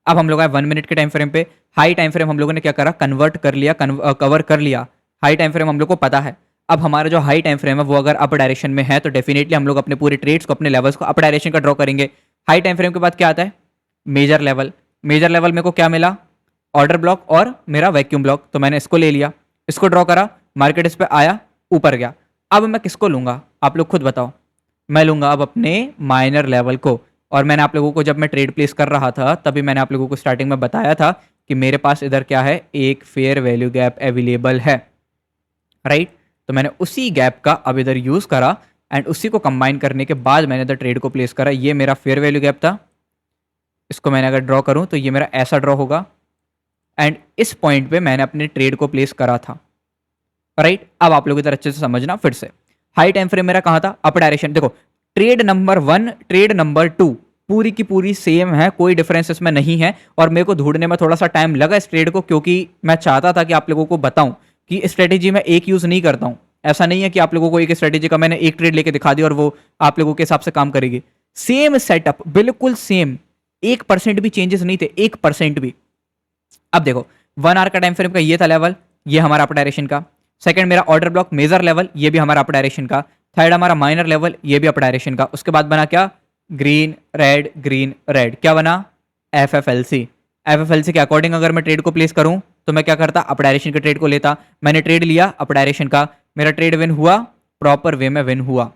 Speaker 1: अब हम लोग आए 1 मिनट के टाइम फ्रेम पे, हाई टाइम फ्रेम हम लोगों ने क्या करा, कन्वर्ट कर लिया, कवर कर लिया। हाई टाइम फ्रेम हम लोग को पता है। अब हमारा जो हाई टाइम फ्रेम है वो अगर अप डायरेक्शन में है तो डेफिनेटली हम लोग अपने पूरे ट्रेड्स को, अपने लेवल्स को अप डायरेक्शन का ड्रॉ करेंगे। हाई टाइम फ्रेम के बाद क्या आता है, मेजर लेवल। मेजर लेवल मेरे को क्या मिला, ऑर्डर ब्लॉक और मेरा वैक्यूम ब्लॉक। तो मैंने इसको ले लिया, इसको ड्रॉ करा, मार्केट इस पर आया, ऊपर गया। अब मैं किसको लूंगा, आप लोग खुद बताओ। मैं लूंगा अब अपने माइनर लेवल को। और मैंने आप लोगों को जब मैं ट्रेड प्लेस कर रहा था तभी मैंने आप लोगों को स्टार्टिंग में बताया था कि मेरे पास इधर क्या है, एक फेयर वैल्यू गैप अवेलेबल है, राइट। तो मैंने उसी गैप का अब इधर यूज करा, एंड उसी को कंबाइन करने के बाद मैंने इधर ट्रेड को प्लेस करा। ये मेरा फेयर वैल्यू गैप था, इसको मैंने अगर ड्रॉ करूं तो ये मेरा ऐसा ड्रॉ होगा, एंड इस पॉइंट पे मैंने अपने ट्रेड को प्लेस करा था, राइट। अब आप लोग इधर अच्छे से समझना फिर से, हाई टाइम फ्रेम मेरा कहां था, अप डायरेक्शन। देखो ट्रेड नंबर 1 ट्रेड नंबर 2 पूरी की पूरी सेम है, कोई डिफरेंस इसमें नहीं है। और मेरे को ढूंढने में थोड़ा सा टाइम लगा इस ट्रेड को, क्योंकि मैं चाहता था कि आप लोगों को बताऊं कि स्ट्रेटेजी में एक यूज नहीं करता हूं। ऐसा नहीं है कि आप लोगों को एक स्ट्रेटेजी का मैंने एक ट्रेड लेके दिखा दिया और वो आप लोगों के हिसाब से काम करेगी। सेम सेटअप, बिल्कुल सेम, 1% भी चेंजेस नहीं थे, 1% भी। अब देखो 1 आवर का टाइम फ्रेम का ये था लेवल, ये हमारा अप डायरेक्शन का। सेकंड मेरा ऑर्डर ब्लॉक मेजर लेवल, ये भी हमारा अप डायरेक्शन का। थर्ड हमारा माइनर लेवल, ये भी अप डायरेक्शन का। उसके बाद बना क्या, ग्रीन रेड, क्या बना? F F L C. F F L C के अकॉर्डिंग अगर मैं ट्रेड को प्लेस करूं तो मैं क्या करता? अप डायरेक्शन के ट्रेड को लेता। मैंने ट्रेड लिया अप डायरेक्शन का, मेरा ट्रेड विन हुआ, प्रॉपर वे में विन हुआ।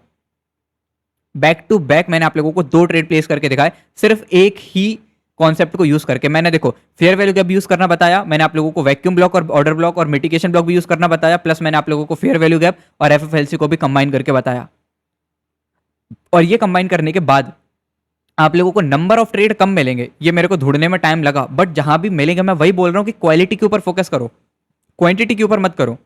Speaker 1: बैक टू बैक मैंने आप लोगों को दो ट्रेड प्लेस करके दिखाए, सिर्फ एक ही कॉन्सेप्ट को यूज करके। मैंने देखो फेयर वैल्यू गैप यूज करना बताया, मैंने आप लोगों को वैक्यूम ब्लॉक और ऑर्डर ब्लॉक और मिटिगेशन ब्लॉक भी यूज करना बताया, प्लस मैंने आप लोगों को फेयर वैल्यू गैप और एफएफएलसी को भी कंबाइन करके बताया। और ये कंबाइन करने के बाद आप लोगों को नंबर ऑफ ट्रेड कम मिलेंगे, ये मेरे को ढूंढने में टाइम लगा, बट जहां भी मिलेंगे मैं वही बोल रहा हूं कि क्वालिटी के ऊपर फोकस करो, क्वांटिटी के ऊपर मत करो।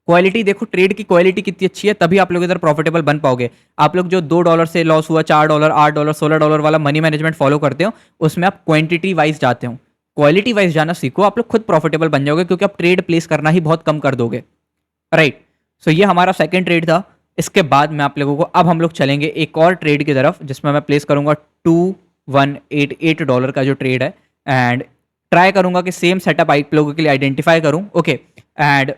Speaker 1: क्वालिटी देखो, ट्रेड की क्वालिटी कितनी अच्छी है तभी आप लोग इधर प्रॉफिटेबल बन पाओगे। आप लोग जो $2 से लॉस हुआ, $4, $8, $16 वाला मनी मैनेजमेंट फॉलो करते हो, उसमें आप क्वांटिटी वाइज जाते हो। क्वालिटी वाइज जाना सीखो, आप लोग खुद प्रॉफिटेबल बन जाओगे, क्योंकि आप ट्रेड प्लेस करना ही बहुत कम कर दोगे। राइट, सो ये हमारा सेकंड ट्रेड था। इसके बाद मैं आप लोगों को, अब हम लोग चलेंगे एक और ट्रेड की तरफ, जिसमें मैं प्लेस करूंगा $2188 का जो ट्रेड है, एंड ट्राई करूंगा कि सेम सेटअप आप लोगों के लिए आइडेंटिफाई करूं। ओके, एंड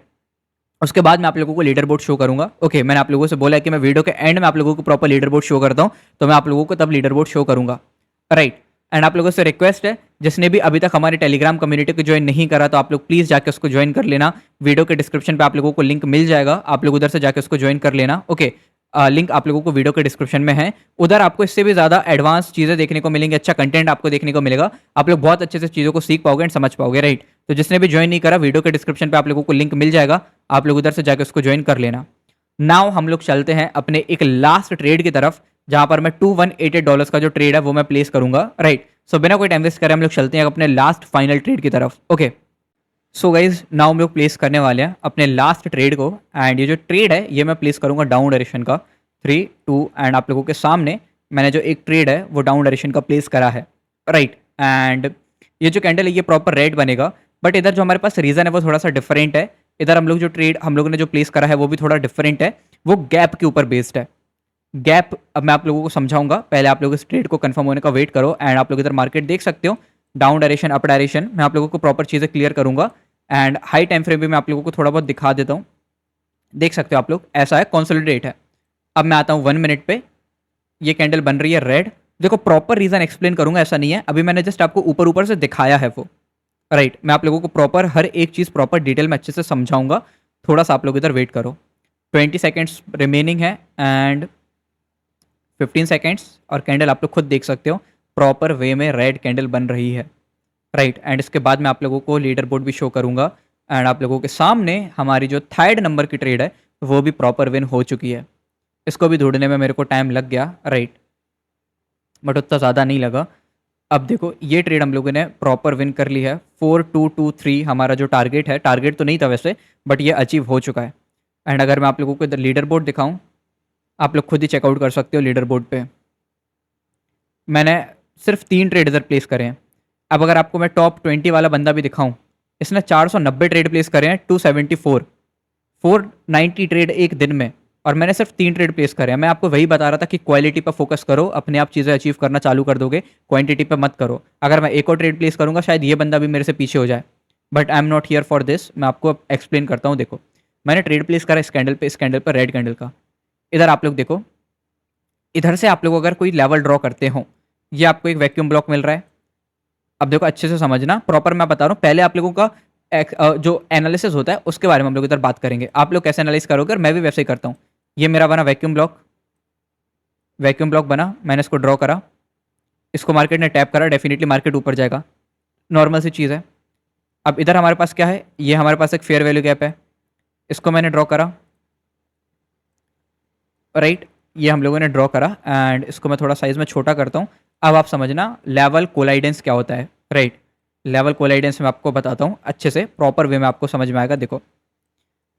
Speaker 1: उसके बाद मैं आप लोगों को लीडर बोर्ड शो करूंगा। ओके, मैंने आप लोगों से बोला है कि मैं वीडियो के एंड में आप लोगों को प्रॉपर लीडर बोर्ड शो करता हूं, तो मैं आप लोगों को तब लीडर बोर्ड शो करूंगा। राइट, एंड आप लोगों से रिक्वेस्ट है, जिसने भी अभी तक हमारी टेलीग्राम कम्युनिटी को ज्वाइन नहीं करा, तो आप लोग प्लीज जाकर उसको ज्वाइन कर लेना। वीडियो के डिस्क्रिप्शन पे आप लोगों को लिंक मिल जाएगा, आप लोग उधर से जाकर उसको ज्वाइन कर लेना। ओके, लिंक आप लोगों को वीडियो के डिस्क्रिप्शन में है, उधर आपको इससे भी ज़्यादा एडवांस चीज़ें देखने को मिलेंगी, अच्छा कंटेंट आपको देखने को मिलेगा, आप लोग बहुत अच्छे से चीज़ों को सीख पाओगे एंड समझ पाओगे। राइट, तो जिसने भी ज्वाइन नहीं करा, वीडियो के डिस्क्रिप्शन पे आप लोगों को लिंक मिल जाएगा, आप लोग उधर से जाकर उसको ज्वाइन कर लेना। नाउ हम लोग चलते हैं अपने एक लास्ट ट्रेड की तरफ, जहां पर मैं $2188 का जो ट्रेड है वो मैं प्लेस करूंगा। राइट, सो बिना कोई टाइम वेस्ट करे हम लोग चलते हैं अपने लास्ट फाइनल ट्रेड की तरफ। ओके, सो गाइज नाउ हम लोग प्लेस करने वाले हैं अपने लास्ट ट्रेड को, एंड ये जो ट्रेड है ये मैं प्लेस करूंगा डाउन डायरेक्शन का 3-2, एंड आप लोगों के सामने मैंने जो एक ट्रेड है वो डाउन डायरेक्शन का प्लेस करा है। राइट, एंड ये जो कैंडल है ये प्रॉपर रेड बनेगा, बट इधर जो हमारे पास रीजन है वो थोड़ा सा डिफरेंट है। इधर हम लोग जो ट्रेड हम लोगों ने जो प्लेस करा है वो भी थोड़ा डिफरेंट है, वो गैप के ऊपर बेस्ड है। गैप अब मैं आप लोगों को समझाऊंगा, पहले आप लोग इस ट्रेड को कंफर्म होने का वेट करो। एंड आप लोग इधर मार्केट देख सकते हो, डाउन डायरेक्शन अप डायरेक्शन, मैं आप लोगों को प्रॉपर चीज़ें क्लियर करूंगा, एंड हाई टाइम फ्रेम भी मैं आप लोगों को थोड़ा बहुत दिखा देता हूँ। देख सकते हो आप लोग, ऐसा है कंसोलिडेट है। अब मैं आता हूँ 1 मिनट पे, ये कैंडल बन रही है रेड। देखो प्रॉपर रीजन एक्सप्लेन करूंगा, ऐसा नहीं है, अभी मैंने जस्ट आपको ऊपर ऊपर से दिखाया है वो। राइट, मैं आप लोगों को प्रॉपर हर एक चीज़ प्रॉपर डिटेल में अच्छे से समझाऊंगा, थोड़ा सा आप लोग इधर वेट करो। 20 सेकेंड्स रिमेनिंग है एंड 15 सेकेंड्स, और कैंडल आप लोग खुद देख सकते हो प्रॉपर वे में रेड कैंडल बन रही है। राइट, एंड इसके बाद मैं आप लोगों को लीडर बोर्ड भी शो करूंगा, एंड आप लोगों के सामने हमारी जो थर्ड नंबर की ट्रेड है वो भी प्रॉपर विन हो चुकी है। इसको भी ढूंढने में मेरे को टाइम लग गया। राइट, बट उतना ज़्यादा नहीं लगा। अब देखो ये ट्रेड हम लोगों ने प्रॉपर विन कर ली है। 4223 हमारा जो टारगेट है, टारगेट तो नहीं था वैसे, बट ये अचीव हो चुका है। एंड अगर मैं आप लोगों को इधर लीडर बोर्ड दिखाऊं, आप लोग खुद ही चेकआउट कर सकते हो। लीडर बोर्ड पे मैंने सिर्फ 3 ट्रेड इधर प्लेस करे हैं। अब अगर आपको मैं टॉप 20 वाला बंदा भी दिखाऊं, इसने 490 ट्रेड प्लेस करे हैं, 274, 490 ट्रेड एक दिन में, और मैंने सिर्फ 3 ट्रेड प्लेस करे हैं। मैं आपको वही बता रहा था कि क्वालिटी पर फोकस करो, अपने आप चीज़ें अचीव करना चालू कर दोगे, क्वांटिटी पर मत करो। अगर मैं एक और ट्रेड प्लेस करूंगा शायद ये बंदा भी मेरे से पीछे हो जाए, but I am not here for this. मैं आपको एक्सप्लेन करता हूँ। देखो मैंने ट्रेड प्लेस करा इस कैंडल पर रेड कैंडल का। इधर आप लोग देखो, इधर से आप लोग अगर कोई लेवल ड्रॉ करते हो, ये आपको एक वैक्यूम ब्लॉक मिल रहा है। अब देखो अच्छे से समझना, प्रॉपर मैं बता रहा हूँ, पहले आप लोगों का जो एनालिसिस होता है उसके बारे में हम लोग इधर बात करेंगे। आप लोग कैसे एनालाइज करोगे, और मैं भी वैसे ही करता हूँ। ये मेरा बना वैक्यूम ब्लॉक बना, मैंने इसको ड्रॉ करा, इसको मार्केट ने टैप करा, डेफिनेटली मार्केट ऊपर जाएगा, नॉर्मल सी चीज़ है। अब इधर हमारे पास क्या है, ये हमारे पास एक फेयर वैल्यू गैप है, इसको मैंने ड्रॉ करा। राइट, ये हम लोगों ने ड्रॉ करा, एंड इसको मैं थोड़ा साइज में छोटा करता हूँ। अब आप समझना लेवल कोलाइडेंस क्या होता है। राइट, लेवल कोलाइडेंस मैं आपको बताता हूँ अच्छे से, प्रॉपर वे में आपको समझ में आएगा। देखो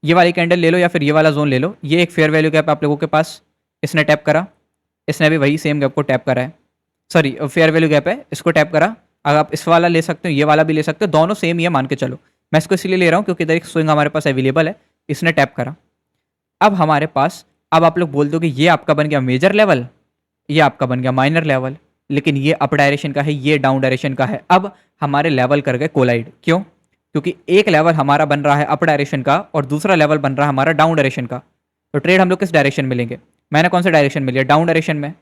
Speaker 1: ये वाली कैंडल ले लो या फिर ये वाला जोन ले लो, ये एक फेयर वैल्यू गैप आप लोगों के पास, इसने टैप करा, इसने भी वही सेम गैप को टैप करा है, सॉरी फेयर वैल्यू गैप है, इसको टैप करा। अगर आप इस वाला ले सकते हो, ये वाला भी ले सकते हो, दोनों सेम ही है मान के चलो। मैं इसको इसलिए ले रहा हूँ क्योंकि इधर एक स्विंग हमारे पास अवेलेबल है, इसने टैप करा। अब हमारे पास, अब आप लोग बोल दो कि ये आपका बन गया मेजर लेवल, ये आपका बन गया माइनर लेवल, लेकिन ये अप डायरेक्शन का है, ये डाउन डायरेक्शन का है। अब हमारे लेवल कर गए कोलाइड, क्यों? क्योंकि एक लेवल हमारा बन रहा है अप डायरेक्शन का और दूसरा लेवल बन रहा है हमारा डाउन डायरेक्शन का। तो ट्रेड हम लोग किस डायरेक्शन में लेंगे? मैंने कौन सा डायरेक्शन में लिया? डाउन डायरेक्शन में।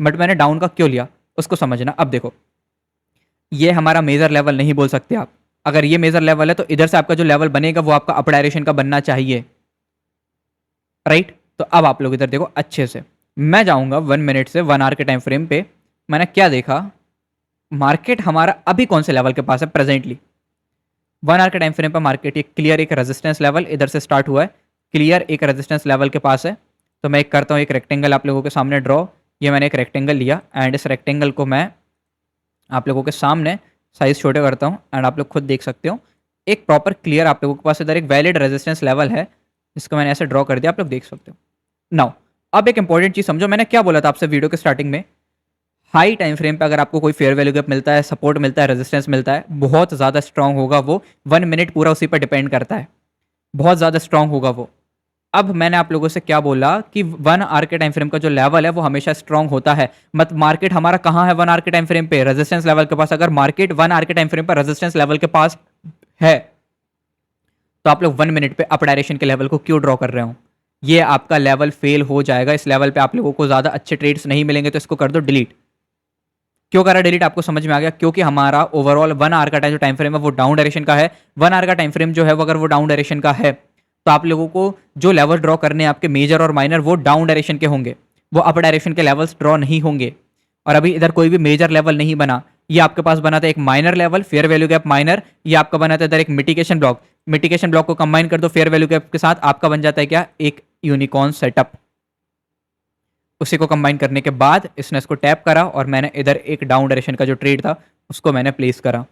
Speaker 1: बट मैंने डाउन का क्यों लिया उसको समझना। अब देखो, ये हमारा मेजर लेवल नहीं बोल सकते आप। अगर ये मेजर लेवल है तो इधर से आपका जो लेवल बनेगा वो आपका अप डायरेक्शन का बनना चाहिए, राइट। तो अब आप लोग इधर देखो अच्छे से, मैं जाऊंगा 1 मिनट से 1 आवर के टाइम फ्रेम पे। मैंने क्या देखा, मार्केट हमारा अभी कौन से लेवल के पास है प्रेजेंटली। 1 आवर के टाइम फ्रेम पर मार्केट एक क्लियर एक रेजिस्टेंस लेवल इधर से स्टार्ट हुआ है, क्लियर एक रेजिस्टेंस लेवल के पास है। तो मैं एक करता हूँ एक रेक्टेंगल आप लोगों के सामने ड्रॉ। ये मैंने एक रेक्टेंगल लिया एंड इस रेक्टेंगल को मैं आप लोगों के सामने साइज छोटे करता हूँ एंड आप लोग खुद देख सकते हो एक प्रॉपर क्लियर आप लोगों के पास इधर एक वैलिड रेजिस्टेंस लेवल है, जिसको मैंने ऐसे ड्रॉ कर दिया, आप लोग देख सकते हो। नाउ अब एक इंपॉर्टेंट चीज समझो, मैंने क्या बोला था आपसे वीडियो के स्टार्टिंग में, हाई टाइम फ्रेम पे अगर आपको कोई फेयर वैल्यू गैप मिलता है, सपोर्ट मिलता है, रेजिस्टेंस मिलता है, बहुत ज़्यादा स्ट्रांग होगा वो। 1 मिनट पूरा उसी पर डिपेंड करता है, बहुत ज़्यादा स्ट्रांग होगा वो। अब मैंने आप लोगों से क्या बोला कि 1 आवर के टाइम फ्रेम का जो लेवल है वो हमेशा स्ट्रांग होता है। मत मार्केट हमारा कहाँ है 1 आवर के टाइम फ्रेम पे, रेजिस्टेंस लेवल के पास। अगर मार्केट 1 आवर के टाइम फ्रेम पर रेजिस्टेंस लेवल के पास है तो आप लोग 1 मिनट पे अप डायरेक्शन के लेवल को क्यों ड्रॉ कर रहे हो, ये आपका लेवल फेल हो जाएगा। इस लेवल पे आप लोगों को ज़्यादा अच्छे ट्रेड्स नहीं मिलेंगे, तो इसको कर दो डिलीट। क्यों करा डिलीट आपको समझ में आ गया, क्योंकि हमारा ओवरऑल 1 आवर का जो टाइम फ्रेम है वो डाउन डायरेक्शन का है। 1 आवर का टाइम फ्रेम जो है वो अगर वो डाउन डायरेक्शन का है तो आप लोगों को जो लेवल ड्रॉ करने हैं आपके मेजर और माइनर वो डाउन डायरेक्शन के होंगे, वो अप डायरेक्शन के लेवल्स ड्रॉ नहीं होंगे। और अभी इधर कोई भी मेजर लेवल नहीं बना, ये आपके पास बना था एक minor level, fair value gap minor. ये आपका बना था इधर एक मिटिगेशन ब्लॉक, मिटिगेशन ब्लॉक को कंबाइन कर दो फेयर वैल्यू गैप के साथ, आपका बन जाता है क्या, एक यूनिकॉर्न सेटअप। उसी को कंबाइन करने के बाद इसने इसको टैप करा और मैंने इधर एक डाउन डायरेक्शन का जो ट्रेड था उसको मैंने प्लेस करा,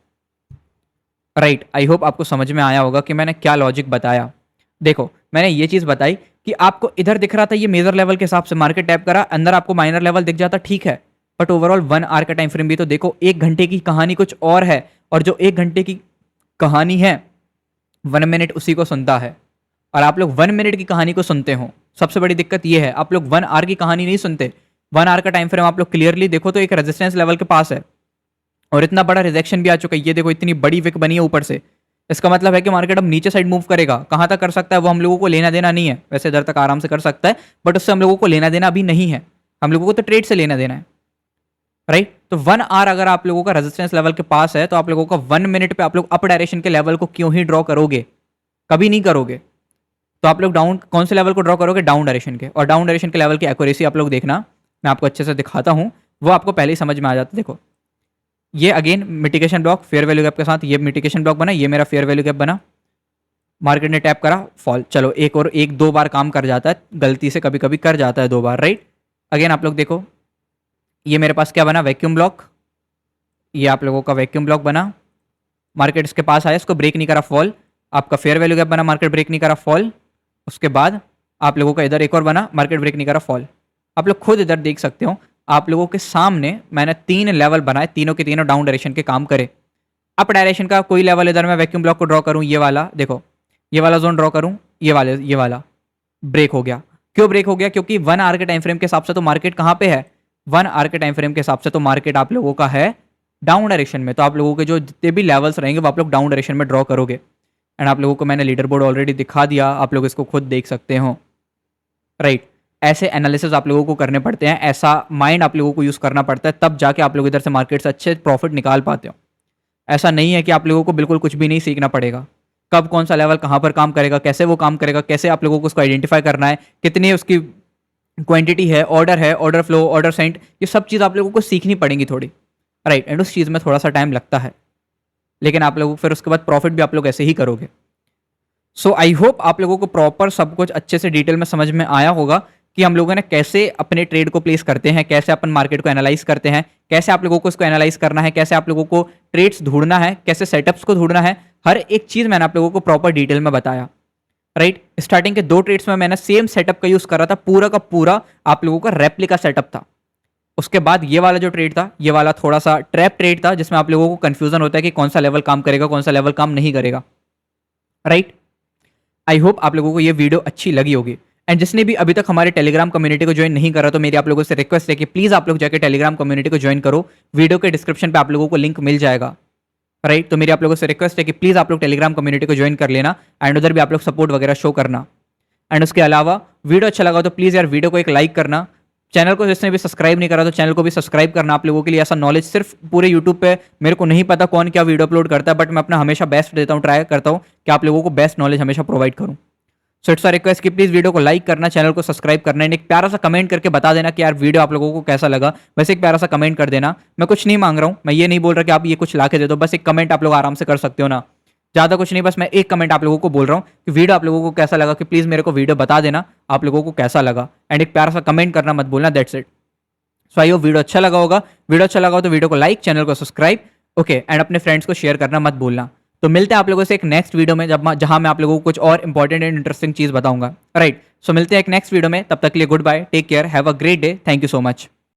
Speaker 1: राइट। आई होप आपको समझ में आया होगा कि मैंने क्या लॉजिक बताया। देखो मैंने ये चीज बताई कि आपको इधर दिख रहा था ये मेजर लेवल के हिसाब से मार्केट टैप करा, अंदर आपको माइनर लेवल दिख जाता, ठीक है। बट ओवरऑल 1 आवर का टाइम फ्रेम भी तो देखो, 1 घंटे की कहानी कुछ और है, और जो 1 घंटे की कहानी है 1 मिनट उसी को सुनता है, और आप लोग 1 मिनट की कहानी को सुनते हो। सबसे बड़ी दिक्कत ये है, आप लोग 1 आवर की कहानी नहीं सुनते। 1 आवर का टाइम फ्रेम आप लोग क्लियरली देखो तो एक रेजिस्टेंस लेवल के पास है, और इतना बड़ा रिजेक्शन भी आ चुका है। ये देखो इतनी बड़ी विक बनी है ऊपर से, इसका मतलब है कि मार्केट अब नीचे साइड मूव करेगा। कहाँ तक कर सकता है वो हम लोगों को लेना देना नहीं है, वैसे इधर तक आराम से कर सकता है, बट उससे हम लोगों को लेना देना अभी नहीं है। हम लोगों को तो ट्रेड से लेना देना है, राइट। तो 1 आवर अगर आप लोगों का रेजिस्टेंस लेवल के पास है तो आप लोगों का 1 मिनट पे आप लोग अप डायरेक्शन के लेवल को क्यों ही ड्रॉ करोगे, कभी नहीं करोगे। तो आप लोग डाउन कौन से लेवल को ड्रॉ करोगे, डाउन डायरेक्शन के। और डाउन डायरेक्शन के लेवल की एक्यूरेसी आप लोग देखना, मैं आपको अच्छे से दिखाता हूँ, वो आपको पहले ही समझ में आ जाता है। देखो ये again mitigation block fair value gap के साथ, ये मिटिगेशन ब्लॉक बना, ये मेरा फेयर वैल्यू गैप बना, मार्केट ने टैप करा, फॉल। चलो एक और एक दो बार काम कर जाता है, गलती से कभी कभी कर जाता है 2 बार, राइट। अगेन आप लोग देखो ये मेरे पास क्या बना, वैक्यूम ब्लॉक, ये आप लोगों का वैक्यूम ब्लॉक बना, मार्केट इसके पास आया, इसको ब्रेक नहीं करा, फॉल। आपका फेयर वैल्यू गैप बना, मार्केट ब्रेक नहीं करा, फॉल। उसके बाद आप लोगों का इधर एक और बना, मार्केट ब्रेक नहीं करा, फॉल। आप लोग खुद इधर देख सकते हो, आप लोगों के सामने मैंने 3 लेवल बनाए, तीनों के तीनों डाउन डायरेक्शन के काम करे। अप डायरेक्शन का कोई लेवल इधर मैं वैक्यूम ब्लॉक को ड्रॉ करूं, ये वाला देखो, ये वाला जोन ड्रॉ करूं, ये वाला ब्रेक हो गया। क्यों ब्रेक हो गया, क्योंकि 1 आवर के टाइम फ्रेम के हिसाब से तो मार्केट कहाँ पे है, 1 आवर के टाइम फ्रेम के हिसाब से तो मार्केट आप लोगों का है डाउन डायरेक्शन में। तो आप लोगों के जो जितने भी लेवल्स रहेंगे वो आप लोग डाउन डायरेक्शन में ड्रॉ करोगे। एंड आप लोगों को मैंने लीडर बोर्ड ऑलरेडी दिखा दिया, आप लोग इसको खुद देख सकते हो, राइट। ऐसे एनालिसिस आप लोगों को करने पड़ते हैं, ऐसा माइंड आप लोगों को यूज़ करना पड़ता है, तब जाके आप लोग इधर से मार्केट से अच्छे प्रॉफिट निकाल पाते हो। ऐसा नहीं है कि आप लोगों को बिल्कुल कुछ भी नहीं सीखना पड़ेगा, कब कौन सा लेवल कहाँ पर काम करेगा, कैसे वो काम करेगा, कैसे आप लोगों को उसको आइडेंटिफाई करना है, कितनी उसकी क्वांटिटी है, ऑर्डर फ्लो, ऑर्डर सेंट, ये सब चीज़ आप लोगों को सीखनी पड़ेंगी थोड़ी, राइट। एंड उस चीज़ में थोड़ा सा टाइम लगता है, लेकिन आप लोगों को फिर उसके बाद प्रॉफिट भी आप लोग ऐसे ही करोगे। सो आई होप आप लोगों को प्रॉपर सब कुछ अच्छे से डिटेल में समझ में आया होगा कि हम लोगों ने कैसे अपने ट्रेड को प्लेस करते हैं, कैसे अपन मार्केट को एनालाइज करते हैं, कैसे आप लोगों को इसको एनालाइज करना है, कैसे आप लोगों को ट्रेड्स ढूंढना है, कैसे सेटअप्स को ढूंढना है, हर एक चीज़ मैंने आप लोगों को प्रॉपर डिटेल में बताया, राइट। स्टार्टिंग के 2 ट्रेड्स में मैंने सेम सेटअप का यूज़ करा था, पूरा का पूरा आप लोगों का रेप्लिका सेटअप था। उसके बाद ये वाला जो ट्रेड था, ये वाला थोड़ा सा ट्रैप ट्रेड था, जिसमें आप लोगों को कंफ्यूजन होता है कि कौन सा लेवल काम करेगा, कौन सा लेवल काम नहीं करेगा, राइट। आई होप आप लोगों को ये वीडियो अच्छी लगी होगी। एंड जिसने भी अभी तक हमारे टेलीग्राम कम्युनिटी को ज्वाइन नहीं करा, तो मेरी आप लोगों से रिक्वेस्ट है कि प्लीज़ आप लोग जाके टेलीग्राम कम्युनिटी को ज्वाइन करो, वीडियो के डिस्क्रिप्शन पे आप लोगों को लिंक मिल जाएगा, राइट। तो मेरी आप लोगों से रिक्वेस्ट है कि प्लीज़ आप लोग टेलीग्राम कम्युनिटी को ज्वाइन कर लेना, एंड उधर भी आप लोग सपोर्ट वगैरह शो करना। एंड उसके अलावा वीडियो अच्छा लगा तो प्लीज़ यार वीडियो को एक लाइक करना, चैनल को जिसने भी सब्सक्राइब नहीं करा तो चैनल को भी सब्सक्राइब करना आप लोगों के लिए। ऐसा नॉलेज सिर्फ पूरे यूट्यूब पे मेरे को नहीं पता कौन क्या वीडियो अपलोड करता है, बट मैं अपना हमेशा बेस्ट देता हूँ, ट्राई करता हूँ कि आप लोगों को बेस्ट नॉलेज हमेशा प्रोवाइड करूँ। सो इट्स अ रिक्वेस्ट कि प्लीज़ वीडियो को लाइक करना, चैनल को सब्सक्राइब करना, एंड एक प्यारा सा कमेंट करके बता देना कि यार वीडियो आप लोगों को कैसा लगा। वैसे एक प्यारा सा कमेंट कर देना, मैं कुछ नहीं मांग रहा हूँ, मैं ये नहीं बोल रहा कि आप ये कुछ ला के दे दो, बस एक कमेंट आप लोग आराम से कर सकते हो ना, ज़्यादा कुछ नहीं, बस मैं एक कमेंट आप लोगों को बोल रहा हूँ कि वीडियो आप लोगों को कैसा लगा, कि प्लीज़ मेरे को वीडियो बता देना आप लोगों को कैसा लगा, एंड एक प्यारा सा कमेंट करना मत भूलना, that's it. So I hope video अच्छा लगा होगा। वीडियो अच्छा लगा हो तो वीडियो को लाइक, चैनल को सब्सक्राइब, ओके, एंड अपने फ्रेंड्स को शेयर करना मत भूलना। तो मिलते हैं आप लोगों से एक नेक्स्ट वीडियो में, जहां मैं आप लोगों को कुछ और इंपॉर्टेंट एंड इंटरेस्टिंग चीज़ बताऊंगा, राइट। सो मिलते हैं एक नेक्स्ट वीडियो में, तब तक के लिए good bye, take care, have a great day, thank you so much.